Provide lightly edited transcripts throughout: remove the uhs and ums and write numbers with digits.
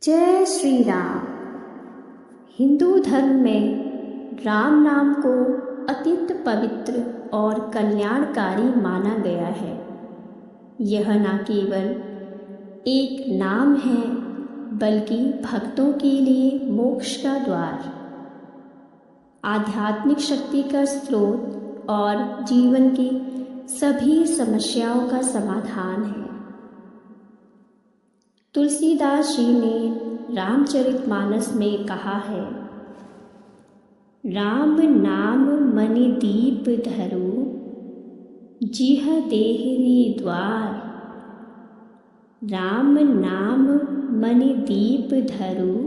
जय श्री राम। हिंदू धर्म में राम नाम को अत्यंत पवित्र और कल्याणकारी माना गया है। यह न केवल एक नाम है बल्कि भक्तों के लिए मोक्ष का द्वार, आध्यात्मिक शक्ति का स्रोत और जीवन की सभी समस्याओं का समाधान है। तुलसीदास जी ने रामचरितमानस में कहा है, राम नाम मनि दीप धरु, जिह देहरी द्वार। राम नाम मनि दीप धरु,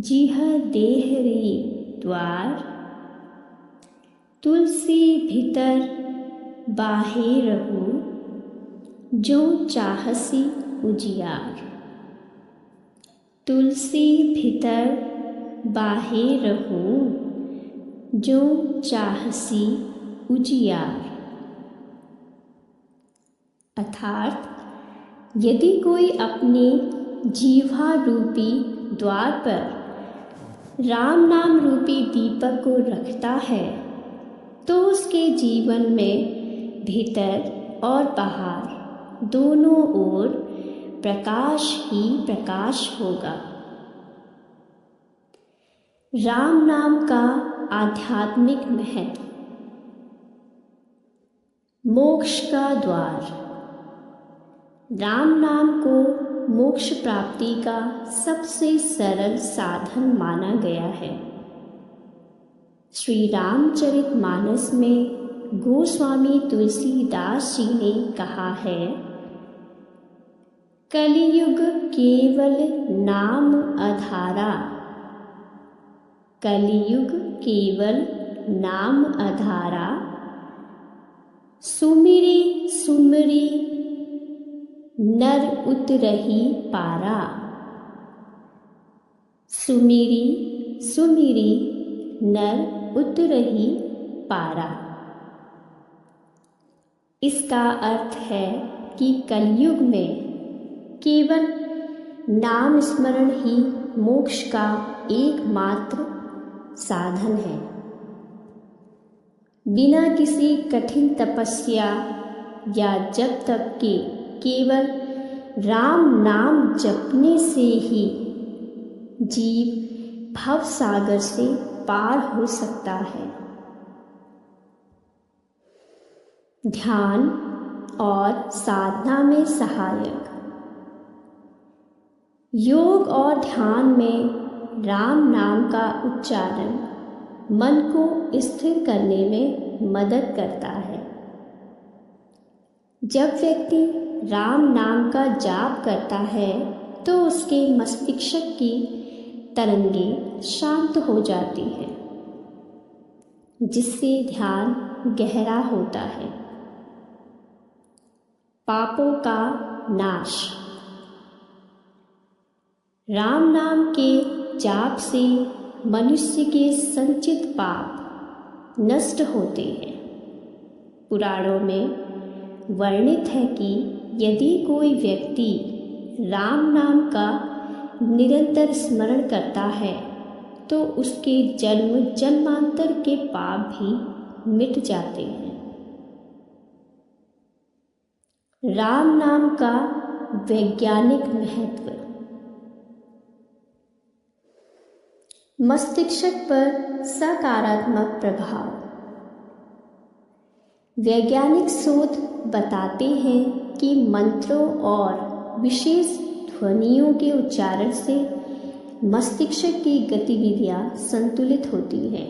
जिह देहरी द्वार। तुलसी भीतर बाहे रहु, जो चाहसी उजियार। तुलसी भीतर बाहे रहूं, जो चाहसी उजियार। अर्थात यदि कोई अपने जीवा रूपी द्वार पर राम नाम रूपी दीपक को रखता है तो उसके जीवन में भीतर और बाहर दोनों ओर प्रकाश ही प्रकाश होगा। राम नाम का आध्यात्मिक महत्व। मोक्ष का द्वार। राम नाम को मोक्ष प्राप्ति का सबसे सरल साधन माना गया है। श्री रामचरितमानस में गोस्वामी तुलसीदास जी ने कहा है, कलियुग केवल नाम आधारा। कलियुग केवल नाम आधारा, सुमिरी सुमिरी नर उतरही पारा। सुमिरी सुमिरी नर उतरही पारा। इसका अर्थ है कि कलयुग में केवल नाम स्मरण ही मोक्ष का एकमात्र साधन है। बिना किसी कठिन तपस्या या जप तप के केवल राम नाम जपने से ही जीव भव सागर से पार हो सकता है। ध्यान और साधना में सहायक। योग और ध्यान में राम नाम का उच्चारण मन को स्थिर करने में मदद करता है। जब व्यक्ति राम नाम का जाप करता है तो उसके मस्तिष्क की तरंगें शांत हो जाती हैं, जिससे ध्यान गहरा होता है। पापों का नाश। राम नाम के जाप से मनुष्य के संचित पाप नष्ट होते हैं। पुराणों में वर्णित है कि यदि कोई व्यक्ति राम नाम का निरंतर स्मरण करता है तो उसके जन्म जन्मांतर के पाप भी मिट जाते हैं। राम नाम का वैज्ञानिक महत्व। मस्तिष्क पर सकारात्मक प्रभाव। वैज्ञानिक शोध बताते हैं कि मंत्रों और विशेष ध्वनियों के उच्चारण से मस्तिष्क की गतिविधियां संतुलित होती हैं।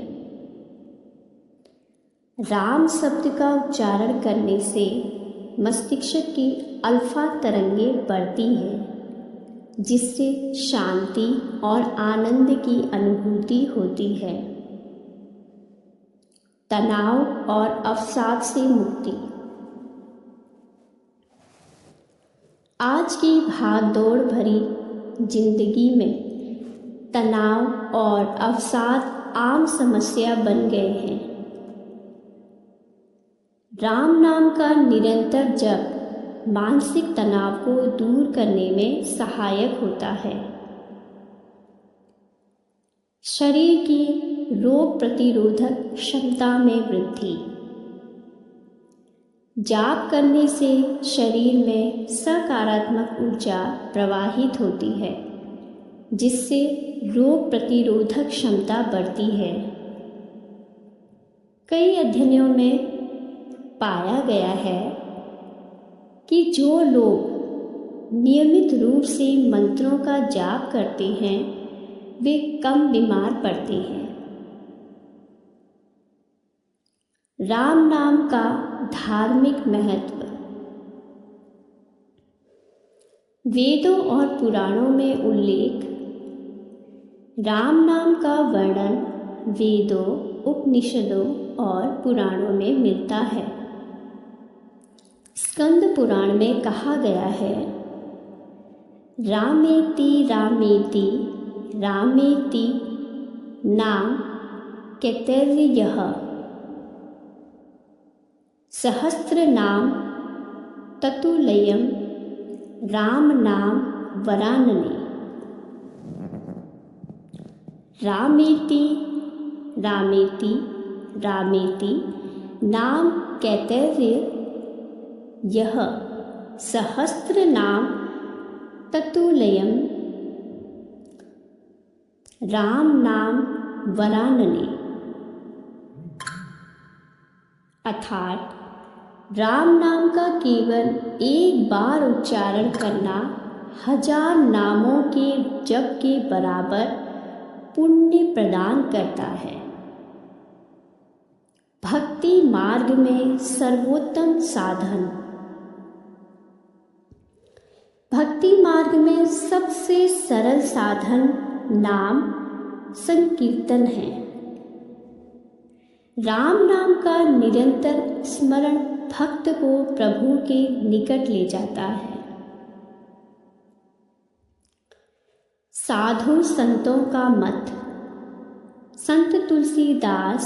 राम शब्द का उच्चारण करने से मस्तिष्क की अल्फा तरंगें बढ़ती हैं, जिससे शांति और आनंद की अनुभूति होती है। तनाव और अवसाद से मुक्ति। आज की भागदौड़ भरी जिंदगी में तनाव और अवसाद आम समस्या बन गए हैं। राम नाम का निरंतर जप मानसिक तनाव को दूर करने में सहायक होता है। शरीर की रोग प्रतिरोधक क्षमता में वृद्धि। जाप करने से शरीर में सकारात्मक ऊर्जा प्रवाहित होती है, जिससे रोग प्रतिरोधक क्षमता बढ़ती है। कई अध्ययनों में पाया गया है कि जो लोग नियमित रूप से मंत्रों का जाप करते हैं वे कम बीमार पड़ते हैं। राम नाम का धार्मिक महत्व। वेदों और पुराणों में उल्लेख। राम नाम का वर्णन वेदों, उपनिषदों और पुराणों में मिलता है। स्कंद पुराण में कहा गया है, रामेति रामेति रामेति नाम कैतर्यः सहस्त्र नाम ततुलयम राम नाम वरानने। रामेति रामेति रामेति नाम कैतर्य यह सहस्त्र नाम ततुलयम राम नाम वरानने। अर्थात राम नाम का केवल एक बार उच्चारण करना 1000 नामों के जप के बराबर पुण्य प्रदान करता है। भक्ति मार्ग में सर्वोत्तम साधन। भक्ति मार्ग में सबसे सरल साधन नाम संकीर्तन है। राम नाम का निरंतर स्मरण भक्त को प्रभु के निकट ले जाता है। साधु संतों का मत। संत तुलसीदास,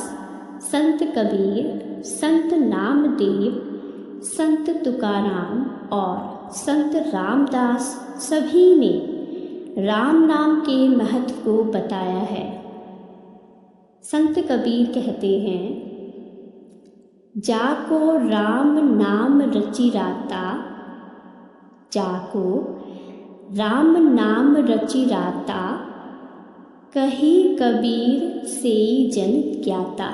संत कबीर, संत नामदेव, संत तुकाराम और संत रामदास सभी ने राम नाम के महत्व को बताया है। संत कबीर कहते हैं, जाको राम नाम रचि राता, जाको राम नाम रचि राता, कही कबीर से जन ज्ञाता,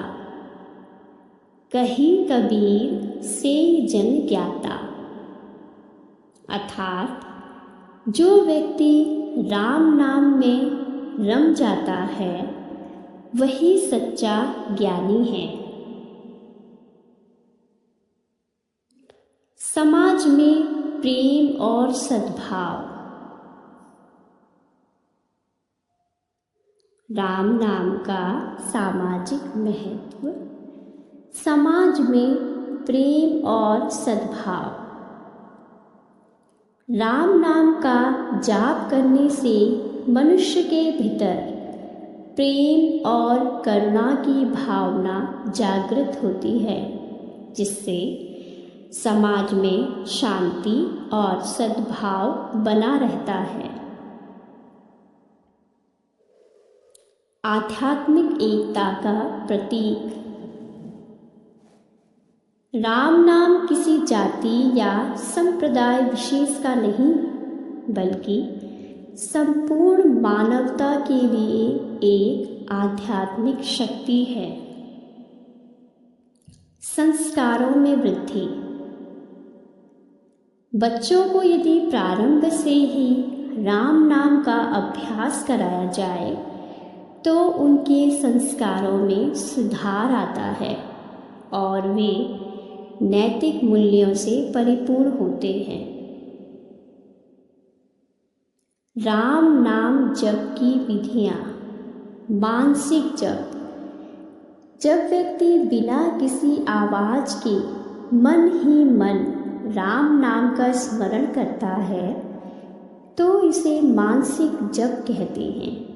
कही कबीर से जन ज्ञाता। अर्थात जो व्यक्ति राम नाम में रम जाता है वही सच्चा ज्ञानी है। समाज में प्रेम और सद्भाव। राम नाम का सामाजिक महत्व। समाज में प्रेम और सद्भाव। राम नाम का जाप करने से मनुष्य के भीतर प्रेम और करुणा की भावना जागृत होती है, जिससे समाज में शांति और सद्भाव बना रहता है। आध्यात्मिक एकता का प्रतीक। राम नाम किसी जाति या संप्रदाय विशेष का नहीं, बल्कि संपूर्ण मानवता के लिए एक आध्यात्मिक शक्ति है। संस्कारों में वृद्धि। बच्चों को यदि प्रारंभ से ही राम नाम का अभ्यास कराया जाए तो उनके संस्कारों में सुधार आता है और वे नैतिक मूल्यों से परिपूर्ण होते हैं। राम नाम जप की विधियाँ। मानसिक जप। जब व्यक्ति बिना किसी आवाज़ के मन ही मन राम नाम का स्मरण करता है तो इसे मानसिक जप कहते हैं।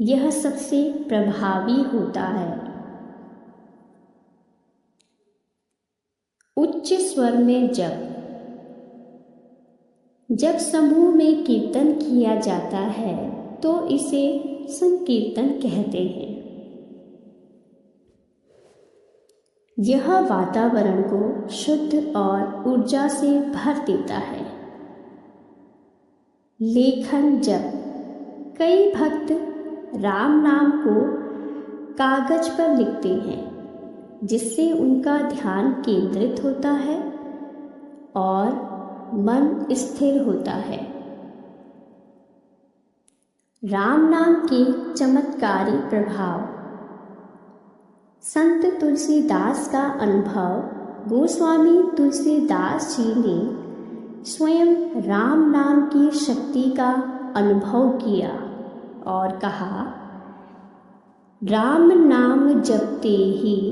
यह सबसे प्रभावी होता है। उच्च स्वर में जप। जब समूह में कीर्तन किया जाता है तो इसे संकीर्तन कहते हैं। यह वातावरण को शुद्ध और ऊर्जा से भर देता है। लेखन जप। कई भक्त राम नाम को कागज पर लिखते हैं, जिससे उनका ध्यान केंद्रित होता है और मन स्थिर होता है। राम नाम के चमत्कारी प्रभाव। संत तुलसीदास का अनुभव गोस्वामी तुलसीदास जी ने स्वयं राम नाम की शक्ति का अनुभव किया और कहा, राम नाम जपते ही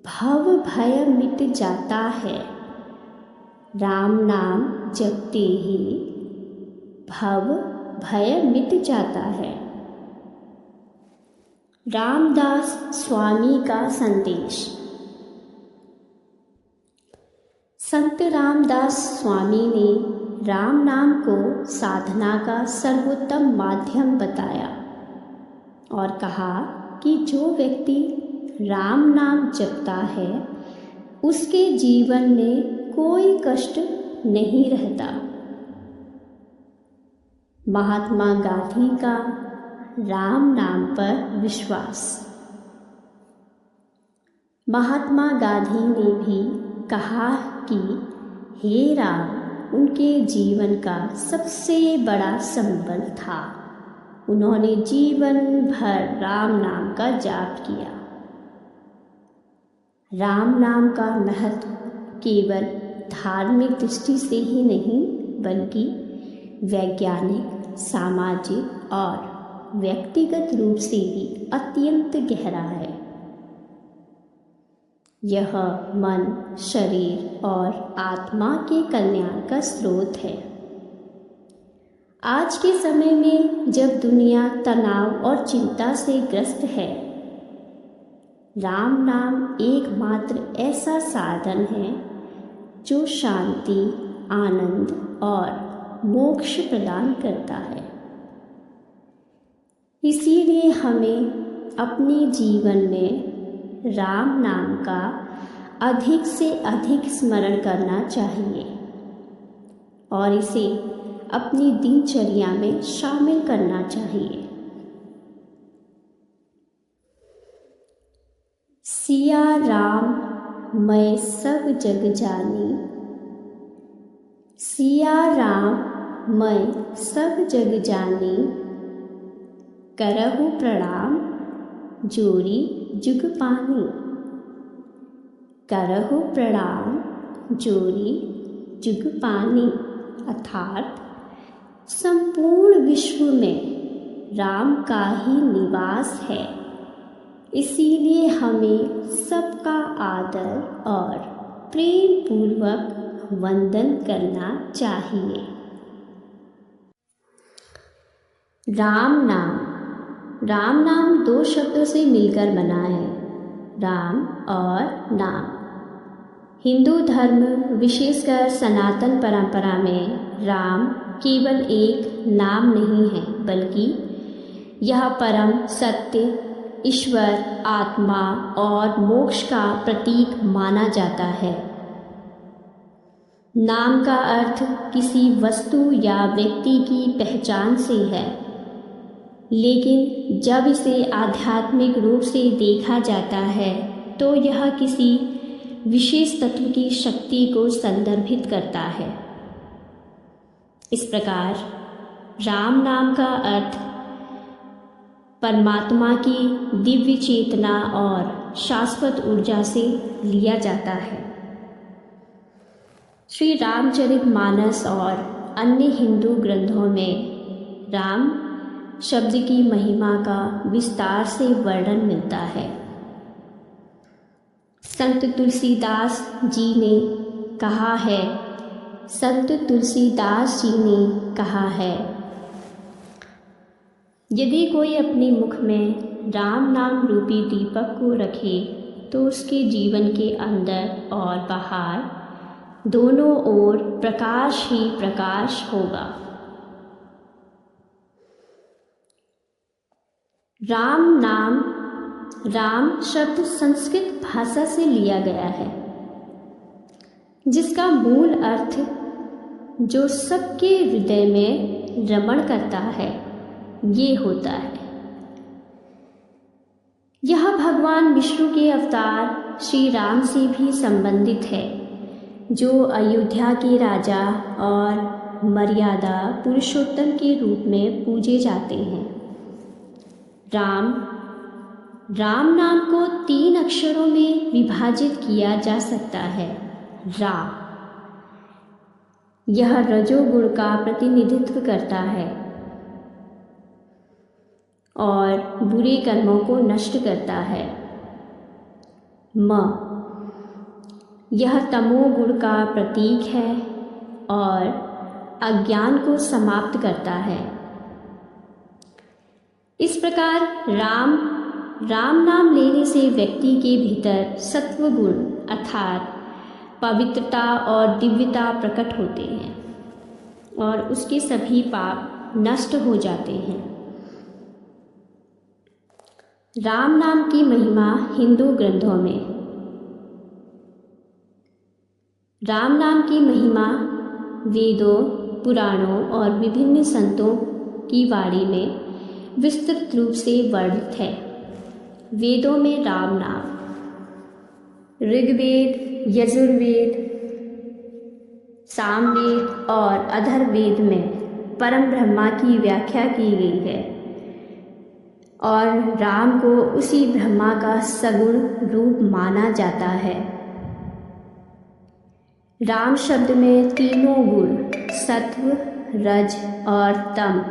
भव भय मिट जाता है। राम नाम जपते ही भव भय मिट जाता है। रामदास स्वामी का संदेश। संत रामदास स्वामी ने राम नाम को साधना का सर्वोत्तम माध्यम बताया और कहा कि जो व्यक्ति राम नाम जपता है उसके जीवन में कोई कष्ट नहीं रहता। महात्मा गांधी का राम नाम पर विश्वास। महात्मा गांधी ने भी कहा कि हे राम उनके जीवन का सबसे बड़ा संबल था। उन्होंने जीवन भर राम नाम का जाप किया। राम नाम का महत्व केवल धार्मिक दृष्टि से ही नहीं बल्कि वैज्ञानिक, सामाजिक और व्यक्तिगत रूप से भी अत्यंत गहरा है। यह मन, शरीर और आत्मा के कल्याण का स्रोत है। आज के समय में जब दुनिया तनाव और चिंता से ग्रस्त है, राम नाम एकमात्र ऐसा साधन है जो शांति, आनंद और मोक्ष प्रदान करता है। इसीलिए हमें अपने जीवन में राम नाम का अधिक से अधिक स्मरण करना चाहिए और इसे अपनी दिनचर्या में शामिल करना चाहिए। सिया राम मैं सब जग जानी। सिया राम मैं सब जग जानी। करहु प्रणाम जोरी जुग पानी। करहु प्रणाम जोरी जुग पानी। अर्थात संपूर्ण विश्व में राम का ही निवास है, इसीलिए हमें सबका आदर और प्रेम पूर्वक वंदन करना चाहिए। राम नाम दो शब्दों से मिलकर बना है, राम और नाम। हिंदू धर्म विशेषकर सनातन परंपरा में राम केवल एक नाम नहीं है बल्कि यह परम सत्य, ईश्वर, आत्मा और मोक्ष का प्रतीक माना जाता है। नाम का अर्थ किसी वस्तु या व्यक्ति की पहचान से है, लेकिन जब इसे आध्यात्मिक रूप से देखा जाता है तो यह किसी विशेष तत्व की शक्ति को संदर्भित करता है। इस प्रकार राम नाम का अर्थ परमात्मा की दिव्य चेतना और शाश्वत ऊर्जा से लिया जाता है। श्री रामचरितमानस और अन्य हिंदू ग्रंथों में राम शब्द की महिमा का विस्तार से वर्णन मिलता है। संत तुलसीदास जी ने कहा है, संत तुलसीदास जी ने कहा है, यदि कोई अपने मुख में राम नाम रूपी दीपक को रखे तो उसके जीवन के अंदर और बाहर दोनों ओर प्रकाश ही प्रकाश होगा। राम नाम, राम शब्द संस्कृत भाषा से लिया गया है, जिसका मूल अर्थ जो सबके हृदय में रमण करता है ये होता है। यह भगवान विष्णु के अवतार श्री राम से भी संबंधित है, जो अयोध्या के राजा और मर्यादा पुरुषोत्तम के रूप में पूजे जाते हैं। राम नाम को 3 अक्षरों में विभाजित किया जा सकता है। रा, यह रजोगुण का प्रतिनिधित्व करता है और बुरे कर्मों को नष्ट करता है। म, यह तमोगुण का प्रतीक है और अज्ञान को समाप्त करता है। इस प्रकार राम नाम लेने से व्यक्ति के भीतर सत्व गुण अर्थात पवित्रता और दिव्यता प्रकट होते हैं और उसके सभी पाप नष्ट हो जाते हैं। राम नाम की महिमा हिंदू ग्रंथों में, राम नाम की महिमा वेदों, पुराणों और विभिन्न संतों की वाणी में विस्तृत रूप से वर्णित है। वेदों में राम नाम, ऋग्वेद, यजुर्वेद, सामवेद और अथर्ववेद में परम ब्रह्मा की व्याख्या की गई है और राम को उसी ब्रह्मा का सगुण रूप माना जाता है। राम शब्द में तीनों गुण सत्व, रज और तम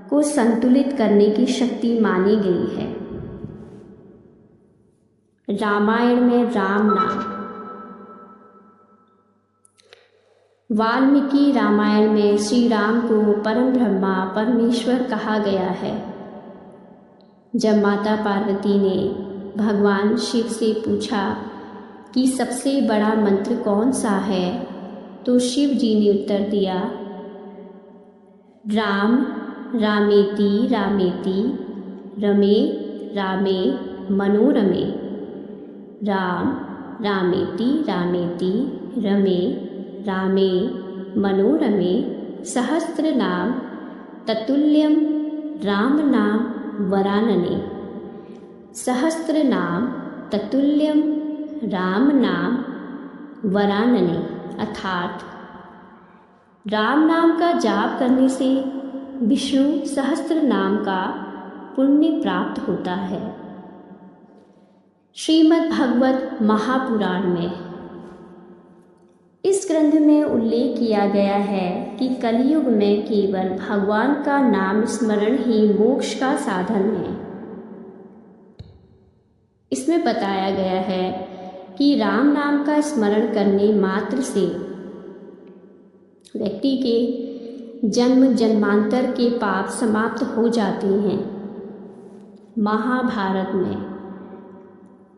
को संतुलित करने की शक्ति मानी गई है। रामायण में राम नाम, वाल्मीकि रामायण में श्री राम को परम ब्रह्मा परमेश्वर कहा गया है। जब माता पार्वती ने भगवान शिव से पूछा कि सबसे बड़ा मंत्र कौन सा है, तो शिव जी ने उत्तर दिया, राम रामेति रामेति रमे रामे मनोरमे। राम रामेति रामेति रमे रामे मनोरमे सहस्त्र नाम ततुल्यम राम नाम वरानने। सहस्त्र नाम ततुल्यम राम नाम वरानने अर्थात राम नाम का जाप करने से विष्णु सहस्त्र नाम का पुण्य प्राप्त होता है। श्रीमद् भागवत महापुराण में इस ग्रंथ में उल्लेख किया गया है कि कलयुग में केवल भगवान का नाम स्मरण ही मोक्ष का साधन है। इसमें बताया गया है कि राम नाम का स्मरण करने मात्र से व्यक्ति के जन्म जन्मांतर के पाप समाप्त हो जाते हैं। महाभारत में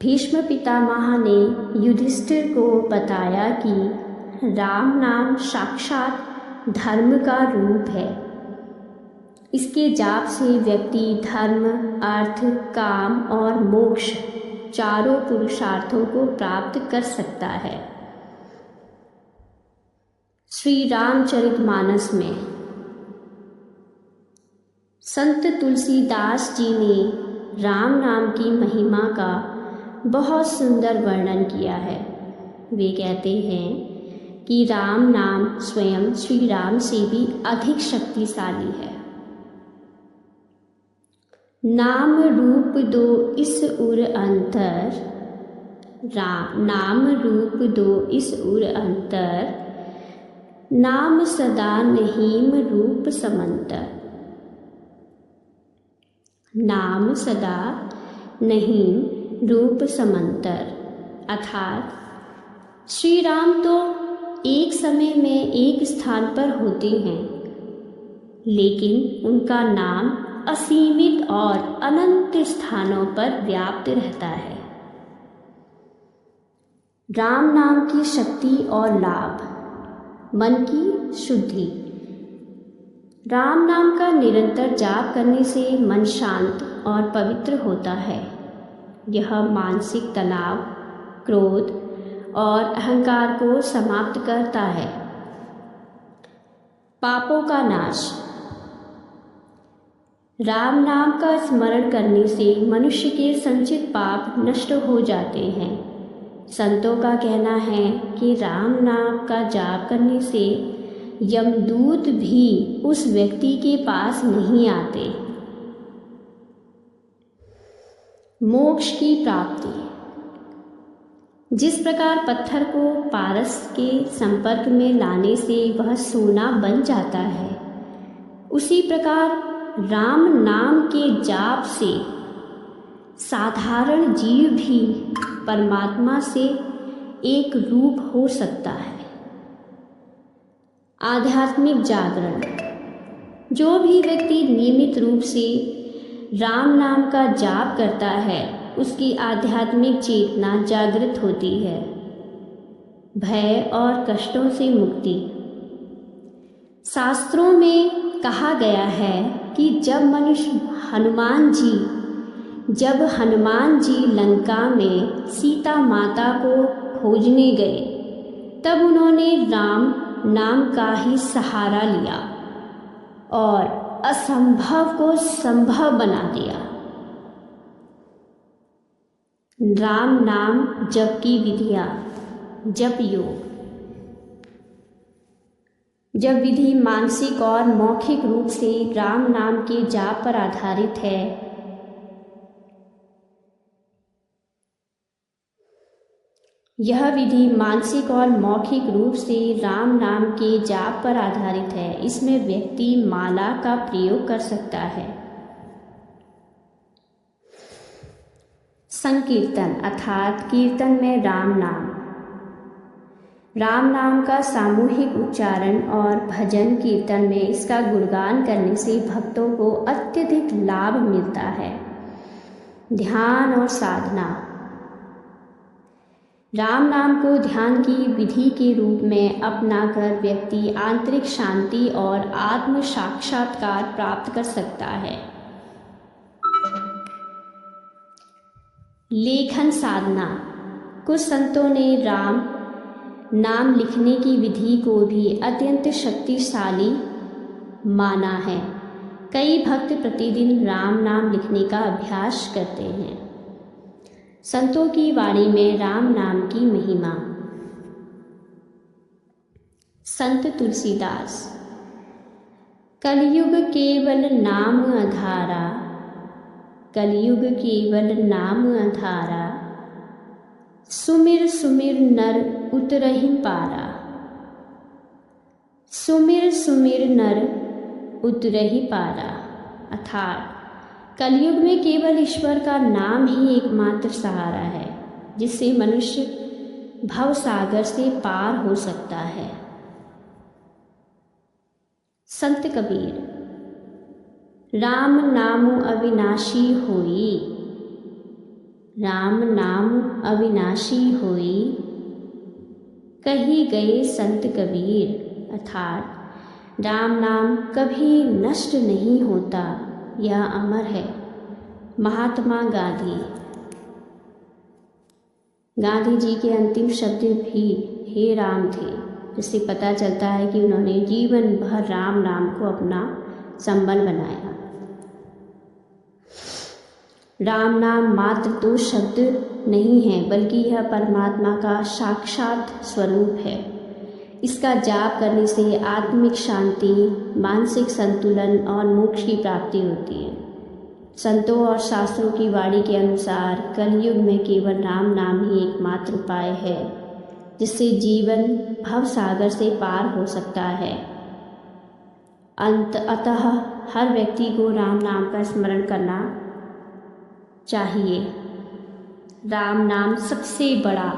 भीष्म पितामह ने युधिष्ठिर को बताया कि राम नाम साक्षात धर्म का रूप है। इसके जाप से व्यक्ति धर्म, अर्थ, काम और मोक्ष चारों पुरुषार्थों को प्राप्त कर सकता है। श्री रामचरितमानस में संत तुलसीदास जी ने राम नाम की महिमा का बहुत सुंदर वर्णन किया है। वे कहते हैं कि राम नाम स्वयं श्री राम से भी अधिक शक्तिशाली है। नाम रूप दो इस उर अंतर, नाम रूप दो इस उर अंतर, नाम सदा नहीम रूप समंतर। नाम सदा नहीम रूप समंतर अर्थात श्री राम तो एक समय में एक स्थान पर होते हैं, लेकिन उनका नाम असीमित और अनंत स्थानों पर व्याप्त रहता है। राम नाम की शक्ति और लाभ। मन की शुद्धि। राम नाम का निरंतर जाप करने से मन शांत और पवित्र होता है। यह मानसिक तनाव, क्रोध और अहंकार को समाप्त करता है। पापों का नाश। राम नाम का स्मरण करने से मनुष्य के संचित पाप नष्ट हो जाते हैं। संतों का कहना है कि राम नाम का जाप करने से यमदूत भी उस व्यक्ति के पास नहीं आते। मोक्ष की प्राप्ति। जिस प्रकार पत्थर को पारस के संपर्क में लाने से वह सोना बन जाता है, उसी प्रकार राम नाम के जाप से साधारण जीव भी परमात्मा से एक रूप हो सकता है। आध्यात्मिक जागरण। जो भी व्यक्ति नियमित रूप से राम नाम का जाप करता है, उसकी आध्यात्मिक चेतना जागृत होती है। भय और कष्टों से मुक्ति। शास्त्रों में कहा गया है कि जब हनुमान जी लंका में सीता माता को खोजने गए, तब उन्होंने राम नाम का ही सहारा लिया और असंभव को संभव बना दिया। राम नाम जप की विधियाँ। जप योग। जब विधि मानसिक और मौखिक रूप से राम नाम के जाप पर आधारित है, यह विधि मानसिक और मौखिक रूप से राम नाम के जाप पर आधारित है। इसमें व्यक्ति माला का प्रयोग कर सकता है। संकीर्तन अर्थात कीर्तन में राम नाम का सामूहिक उच्चारण और भजन कीर्तन में इसका गुणगान करने से भक्तों को अत्यधिक लाभ मिलता है। ध्यान और साधना। राम नाम को ध्यान की विधि के रूप में अपनाकर व्यक्ति आंतरिक शांति और आत्म साक्षात्कार प्राप्त कर सकता है। लेखन साधना। कुछ संतों ने राम नाम लिखने की विधि को भी अत्यंत शक्तिशाली माना है। कई भक्त प्रतिदिन राम नाम लिखने का अभ्यास करते हैं। संतों की वाणी में राम नाम की महिमा। संत तुलसीदास। कलयुग केवल नाम आधारा, कलयुग केवल नाम आधारा, सुमिर सुमिर नर उतरहि पारा, सुमिर सुमिर नर उतरहि पारा। अर्थात कलयुग में केवल ईश्वर का नाम ही एकमात्र सहारा है, जिससे मनुष्य भव सागर से पार हो सकता है। संत कबीर। राम नाम अविनाशी होई, राम नाम अविनाशी होई, कही गए संत कबीर। अर्थात राम नाम कभी नष्ट नहीं होता, यह अमर है। महात्मा गांधी। गांधी जी के अंतिम शब्द भी हे राम थे, जिससे पता चलता है कि उन्होंने जीवन भर राम नाम को अपना संबल बनाया। राम नाम मात्र दो शब्द नहीं है, बल्कि यह परमात्मा का साक्षात स्वरूप है। इसका जाप करने से आत्मिक शांति, मानसिक संतुलन और मोक्ष की प्राप्ति होती है। संतों और शास्त्रों की वाणी के अनुसार कलयुग में केवल राम नाम ही एकमात्र उपाय है, जिससे जीवन भव सागर से पार हो सकता है। अतः हर व्यक्ति को राम नाम का स्मरण करना चाहिए। राम नाम सबसे बड़ा,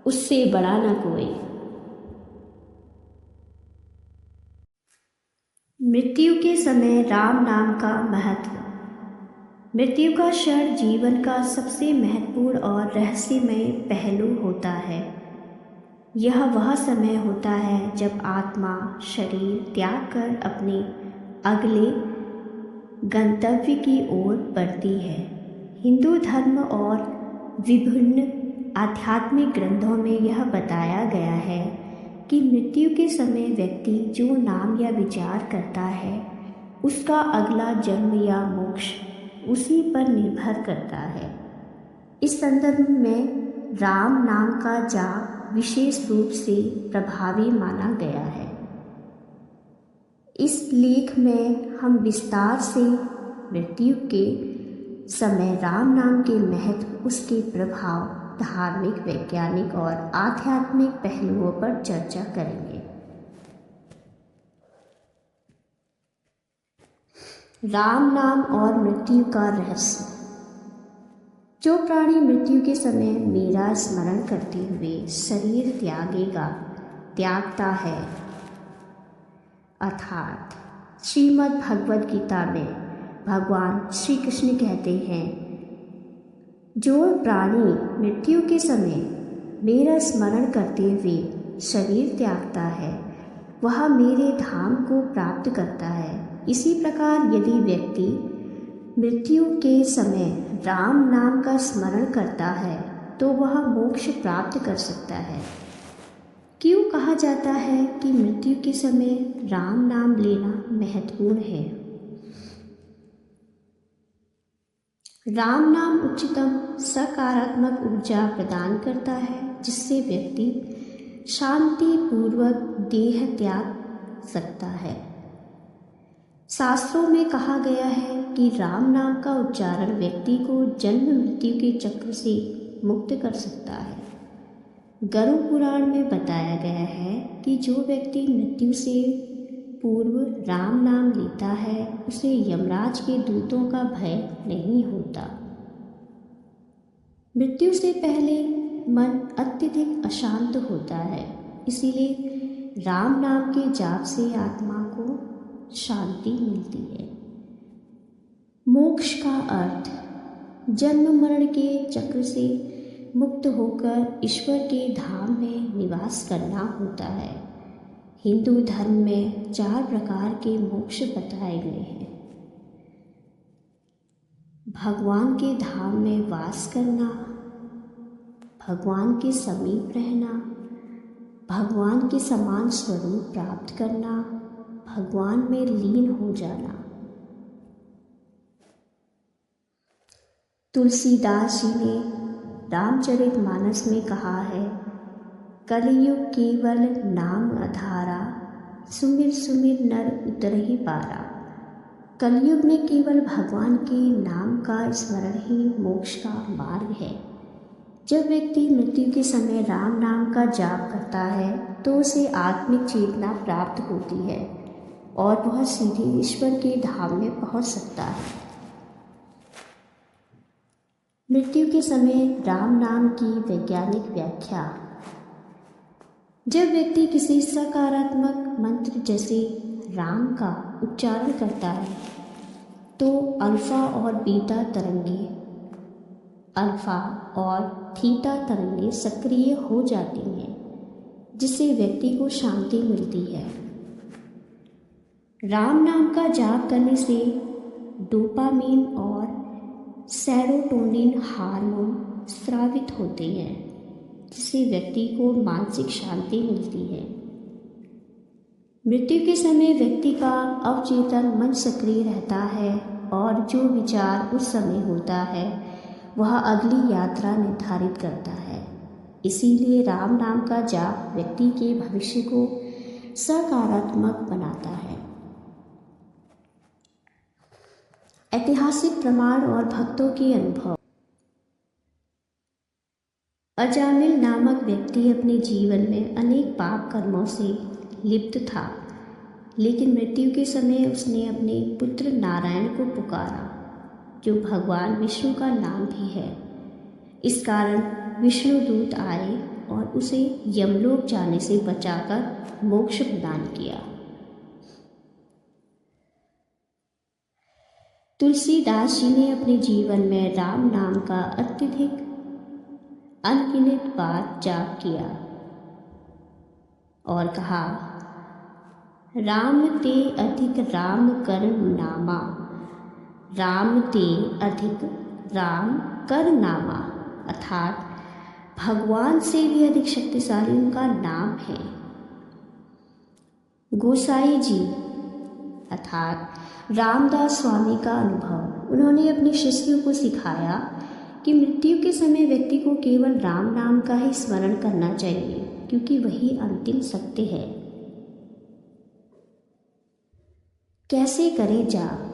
उससे बड़ा न कोई। मृत्यु के समय राम नाम का महत्व। मृत्यु का क्षण जीवन का सबसे महत्वपूर्ण और रहस्यमय पहलू होता है। यह वह समय होता है जब आत्मा शरीर त्याग कर अपने अगले गंतव्य की ओर बढ़ती है। हिंदू धर्म और विभिन्न आध्यात्मिक ग्रंथों में यह बताया गया है कि मृत्यु के समय व्यक्ति जो नाम या विचार करता है उसका अगला जन्म या मोक्ष उसी पर निर्भर करता है। इस संदर्भ में राम नाम का जाप विशेष रूप से प्रभावी माना गया है। इस लेख में हम विस्तार से मृत्यु के समय राम नाम के महत्व, उसके प्रभाव, धार्मिक, वैज्ञानिक और आध्यात्मिक पहलुओं पर चर्चा करेंगे। राम नाम और मृत्यु का रहस्य। जो प्राणी मृत्यु के समय मेरा स्मरण करते हुए शरीर त्यागता है, अर्थात श्रीमद् भगवद गीता में भगवान श्री कृष्ण कहते हैं, जो प्राणी मृत्यु के समय मेरा स्मरण करते हुए शरीर त्यागता है वह मेरे धाम को प्राप्त करता है। इसी प्रकार यदि व्यक्ति मृत्यु के समय राम नाम का स्मरण करता है तो वह मोक्ष प्राप्त कर सकता है। क्यों कहा जाता है कि मृत्यु के समय राम नाम लेना महत्वपूर्ण है? राम नाम उच्चतम सकारात्मक ऊर्जा प्रदान करता है जिससे व्यक्ति शांति पूर्वक देह त्याग सकता है। शास्त्रों में कहा गया है कि राम नाम का उच्चारण व्यक्ति को जन्म मृत्यु के चक्र से मुक्त कर सकता है। गरुड़ पुराण में बताया गया है कि जो व्यक्ति मृत्यु से पूर्व राम नाम लेता है उसे यमराज के दूतों का भय नहीं होता। मृत्यु से पहले मन अत्यधिक अशांत होता है, इसीलिए राम नाम के जाप से आत्मा को शांति मिलती है। मोक्ष का अर्थ जन्म मरण के चक्र से मुक्त होकर ईश्वर के धाम में निवास करना होता है। हिंदू धर्म में 4 प्रकार के मोक्ष बताए गए हैं। भगवान के धाम में वास करना, भगवान के समीप रहना, भगवान के समान स्वरूप प्राप्त करना, भगवान में लीन हो जाना। तुलसीदास जी ने रामचरितमानस में कहा है, कलयुग केवल नाम आधारा, सुमिर सुमिर नर उतरहि पारा। कलयुग में केवल भगवान के नाम का स्मरण ही मोक्ष का मार्ग है। जब व्यक्ति मृत्यु के समय राम नाम का जाप करता है तो उसे आत्मिक चेतना प्राप्त होती है और वह सीधे ईश्वर के धाम में पहुंच सकता है। मृत्यु के समय राम नाम की वैज्ञानिक व्याख्या। जब व्यक्ति किसी सकारात्मक मंत्र जैसे राम का उच्चारण करता है तो अल्फा और बीटा तरंगे, अल्फा और थीटा तरंगे सक्रिय हो जाती हैं, जिससे व्यक्ति को शांति मिलती है। राम नाम का जाप करने से डोपामीन और सेरोटोनिन हार्मोन स्रावित होते हैं, जिससे व्यक्ति को मानसिक शांति मिलती है। मृत्यु के समय व्यक्ति का अवचेतन मन सक्रिय रहता है और जो विचार उस समय होता है वह अगली यात्रा निर्धारित करता है। इसीलिए राम नाम का जाप व्यक्ति के भविष्य को सकारात्मक बनाता है। ऐतिहासिक प्रमाण और भक्तों के अनुभव। अजामिल नामक व्यक्ति अपने जीवन में अनेक पाप कर्मों से लिप्त था, लेकिन मृत्यु के समय उसने अपने पुत्र नारायण को पुकारा, जो भगवान विष्णु का नाम भी है। इस कारण विष्णु दूत आए और उसे यमलोक जाने से बचाकर मोक्ष प्रदान किया। तुलसीदास जी ने अपने जीवन में राम नाम का अत्यधिक अनगिनत बार जाप किया और कहा, राम ते अधिक राम कर नामा, राम ते अधिक राम कर नामा, अर्थात भगवान से भी अधिक शक्तिशाली उनका नाम है। गोसाई जी अर्थात रामदास स्वामी का अनुभव, उन्होंने अपने शिष्यों को सिखाया कि मृत्यु के समय व्यक्ति को केवल राम नाम का ही स्मरण करना चाहिए, क्योंकि वही अंतिम सत्य है। कैसे करें जाप?